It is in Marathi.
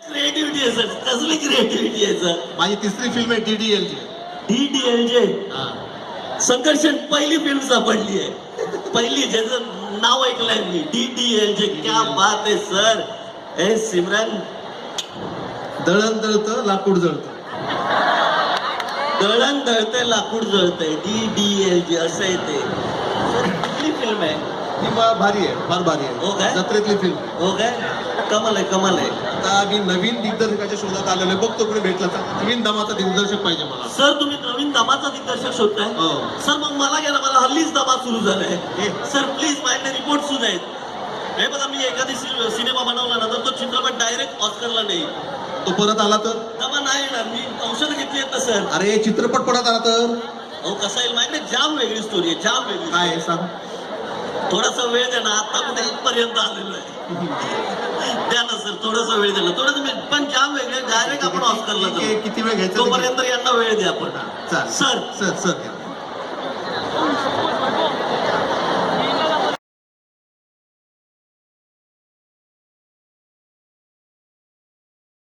क्रिएटिव्हिटी आहे सर, कसली क्रिएटिव्हिटी आहे सर. माझी तिसरी फिल्म आहे DDLJ. DDLJ हा. संघर्षण पहिली फिल्म सापडली आहे, पहिली ज्याचं नाव ऐकलंय मी. DDLJ क्या बात आहे सर. ए सिमरन, दळण दळतं लाकूड जळतं. दळण दळतंय लाकूड जळतंय. DDLJ असं आहे ते. सर कुठली फिल्म आहे? ती भारी आहे, फार भारी हो आहे. काय? जत्रेतली फिल्म. हो काय, कमाल आहे कमाल आहे. आता मी नवीन दिग्दर्शकाच्या शोधात आलेलो आहे, बघतो कोणी भेटला तर. नवीन दमाचा दिग्दर्शक पाहिजे मला. सर तुम्ही नवीन दमाचा दिग्दर्शक शोधताय? हो. सर मग मला घ्या ना, मला हल्लीच दमा सुरू झालाय. हे. सर प्लीज माझ्याकडे रिपोर्ट सुद्धा आहेत. हे बघा, मी एखादी सिनेमा बनवला ना तर तो चित्रपट डायरेक्ट ऑस्करला नाही. तो परत आला तर? दमा नाही येणार. मी औषध घेतली आहेत ना सर. अरे चित्रपट परत आला तर? अहो कसा येईल, माझ्याकडे जाम वेगळी स्टोरी आहे, जाम वेगळी. काय आहे सांग. थोडासा वेळ द्या ना, आता कुठे इथपर्यंत आलेलो आहे. द्या ना सर, थोडासा वेळ द्या ना, थोडंसं मी पण जाम वेगळे डायरेक्ट आपण ऑस्करला ठीक आहे, जाऊ. किती वेळ घ्यायचा? तोपर्यंत यांना वेळ द्या आपण. चालेल. Sir sir sir